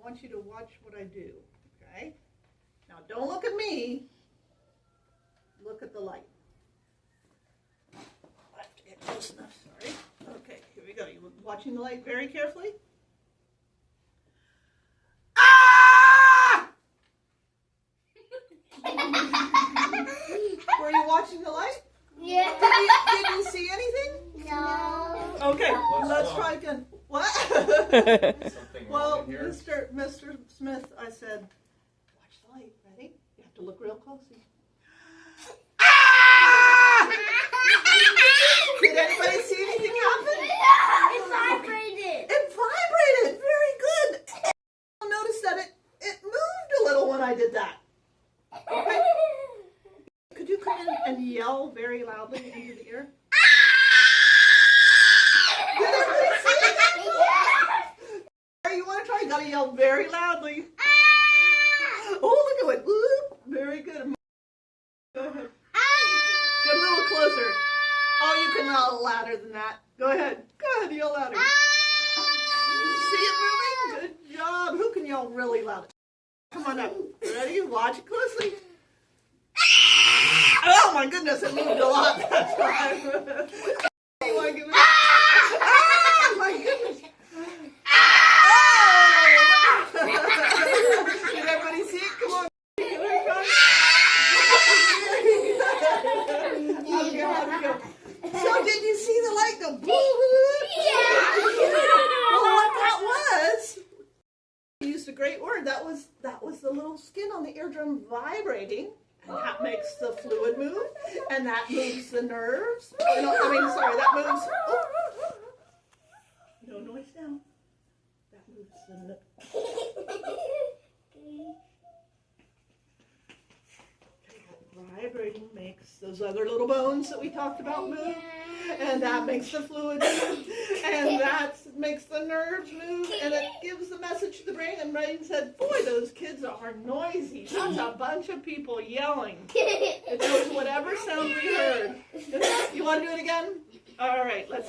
want you to watch what I do, okay? Now, don't look at me. Look at the light. I have to get close enough, sorry. Okay, here we go. You watching the light very carefully? Ah! Were you watching the light? Yeah. Did you see anything? No. Okay, let's try again. What? Well, Mr. Smith, I said, watch the light. Ready? You have to look real closely. Ah! Did anybody see anything happen? It vibrated. It vibrated. Very good. You'll notice that it moved a little when I did that. Okay. Could you come in and yell very loudly into the ear? Did everybody see it? You want to try? You gotta yell very loudly. Oh, look at it. Whoop. Very good. Go ahead. Get a little closer. Oh, you can yell louder than that. Go ahead. Go ahead, yell louder. See it moving? Good job. Who can yell really loud? Come on up. Ready? Watch it closely. Oh my goodness, it moved a lot that time. You want to give it? Ah, my goodness. Oh! Did everybody see it? Come on. So did you see the light go? Yeah. Well, what that was, you used a great word. That was the little skin on the eardrum vibrating. And that makes the fluid move, and that moves the nerves. That moves. Oh. No noise now. That moves the nerves. Vibrating makes those other little bones that we talked about move, and that makes the fluid move, and that makes the nerves move, and it gives the message to the brain. And brain said, "Boy, those kids are noisy. That's a bunch of people yelling." It knows whatever sound we heard. You want to do it again? All right, let's.